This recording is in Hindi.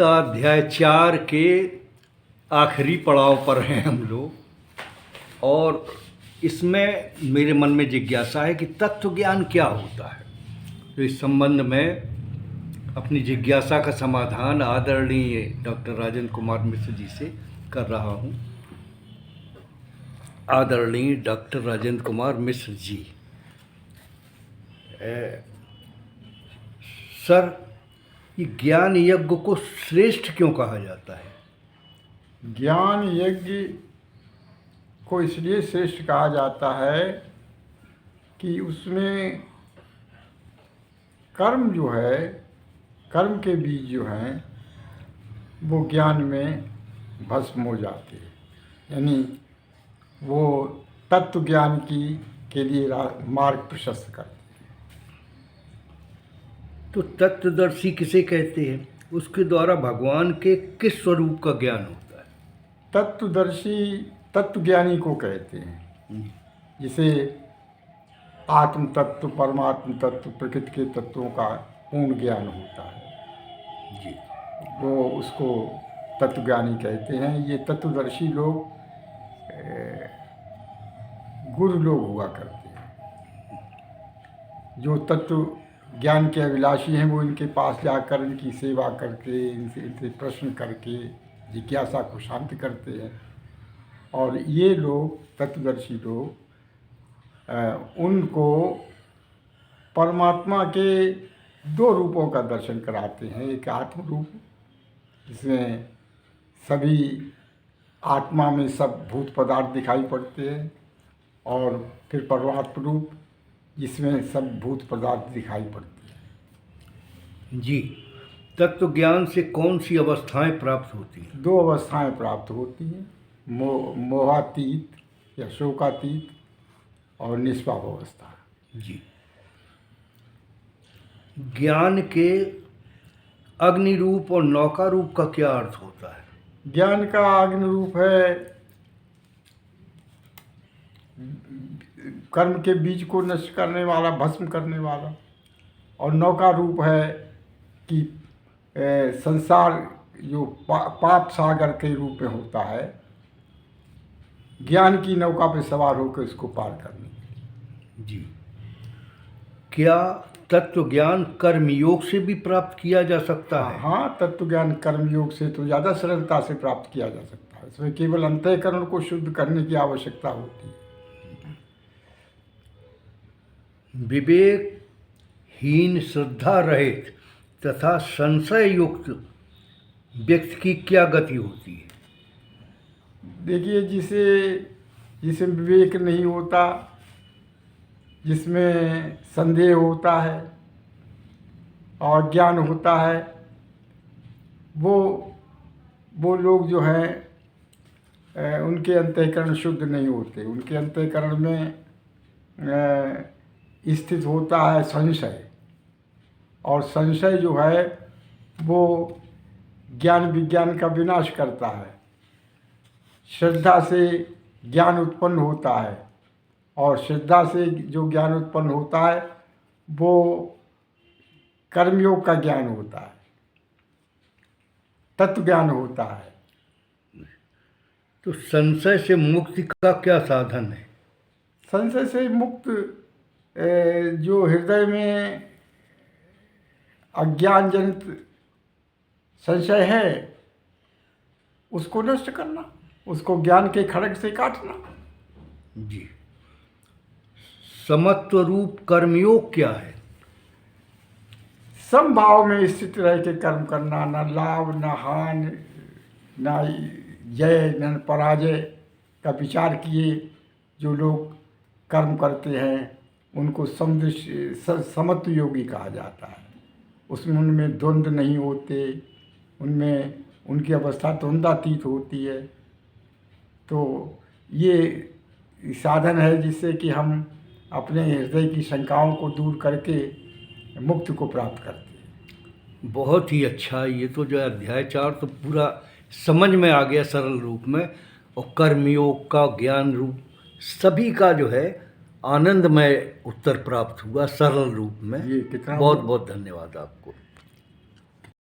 गीता अध्याय 4 के आखिरी पड़ाव पर हैं हम लोग। और इसमें मेरे मन में जिज्ञासा है कि तत्व ज्ञान क्या होता है। तो इस संबंध में अपनी जिज्ञासा का समाधान आदरणीय डॉक्टर राजेंद्र कुमार मिश्र जी से कर रहा हूँ। आदरणीय डॉक्टर राजेंद्र कुमार मिश्र जी, सर, ये ज्ञान यज्ञ को श्रेष्ठ क्यों कहा जाता है? ज्ञान यज्ञ को इसलिए श्रेष्ठ कहा जाता है कि उसमें कर्म जो है, कर्म के बीज जो हैं वो ज्ञान में भस्म हो जाते हैं, यानी वो तत्व ज्ञान के लिए मार्ग प्रशस्त करते हैं। तो तत्वदर्शी किसे कहते हैं? उसके द्वारा भगवान के किस स्वरूप का ज्ञान होता है? तत्वदर्शी तत्वज्ञानी को कहते हैं, जिसे आत्म तत्व, परमात्म तत्व, प्रकृति के तत्वों का पूर्ण ज्ञान होता है जी। वो उसको तत्वज्ञानी कहते हैं। ये तत्वदर्शी लोग गुरु लोग हुआ करते हैं। जो तत्व ज्ञान के अभिलाषी हैं वो इनके पास जाकर इनकी सेवा करके, इनसे प्रश्न करके जिज्ञासा को शांत करते हैं। और ये लोग तत्वदर्शी लोग उनको परमात्मा के दो रूपों का दर्शन कराते हैं। एक आत्म रूप, जिसमें सभी आत्मा में सब भूत पदार्थ दिखाई पड़ते हैं, और फिर परमात्म रूप, जिसमें सब भूत पदार्थ दिखाई पड़ती हैं। जी। तत्व ज्ञान से कौन सी अवस्थाएं प्राप्त होती हैं? दो अवस्थाएं प्राप्त होती हैं, मोहातीत या शोकातीत और निष्पाप अवस्था। जी। ज्ञान के अग्नि रूप और नौका रूप का क्या अर्थ होता है? ज्ञान का अग्नि रूप है कर्म के बीज को नष्ट करने वाला, भस्म करने वाला, और नौका रूप है कि संसार जो पाप सागर के रूप में होता है, ज्ञान की नौका पे सवार होकर इसको पार करने के लिए। जी। क्या तत्व ज्ञान कर्मयोग से भी प्राप्त किया जा सकता है? हाँ, तत्व ज्ञान कर्मयोग से तो ज़्यादा सरलता से प्राप्त किया जा सकता है। इसमें केवल अंतःकरण को शुद्ध करने की आवश्यकता होती है। विवेकहीन, श्रद्धा रहित तथा संशय युक्त व्यक्ति की क्या गति होती है? देखिए, जिसे विवेक नहीं होता, जिसमें संदेह होता है और ज्ञान होता है, वो लोग जो हैं उनके अंतःकरण शुद्ध नहीं होते। उनके अंतःकरण में स्थित होता है संशय, और संशय जो है वो ज्ञान विज्ञान का विनाश करता है। श्रद्धा से ज्ञान उत्पन्न होता है, और श्रद्धा से जो ज्ञान उत्पन्न होता है वो कर्मयोग का ज्ञान होता है, तत्व ज्ञान होता है। तो संशय से मुक्ति का क्या साधन है? संशय से मुक्त जो हृदय में अज्ञान जनित संशय है उसको नष्ट करना, उसको ज्ञान के खड़ग से काटना। जी। समत्व रूप कर्मयोग क्या है? समभाव में स्थित रह के कर्म करना, न लाभ न हानि, न जय न पराजय का विचार किए जो लोग कर्म करते हैं उनको समत्व योगी कहा जाता है। उसमें उनमें द्वंद्व नहीं होते, उनमें उनकी अवस्था द्वंद्वातीत होती है। तो ये साधन है जिससे कि हम अपने हृदय की शंकाओं को दूर करके मुक्ति को प्राप्त करते हैं। बहुत ही अच्छा। ये तो जो अध्याय 4 तो पूरा समझ में आ गया सरल रूप में, और कर्मयोग का ज्ञान रूप सभी का जो है आनंदमय उत्तर प्राप्त हुआ सरल रूप में। ये कितना बहुत बहुत धन्यवाद आपको।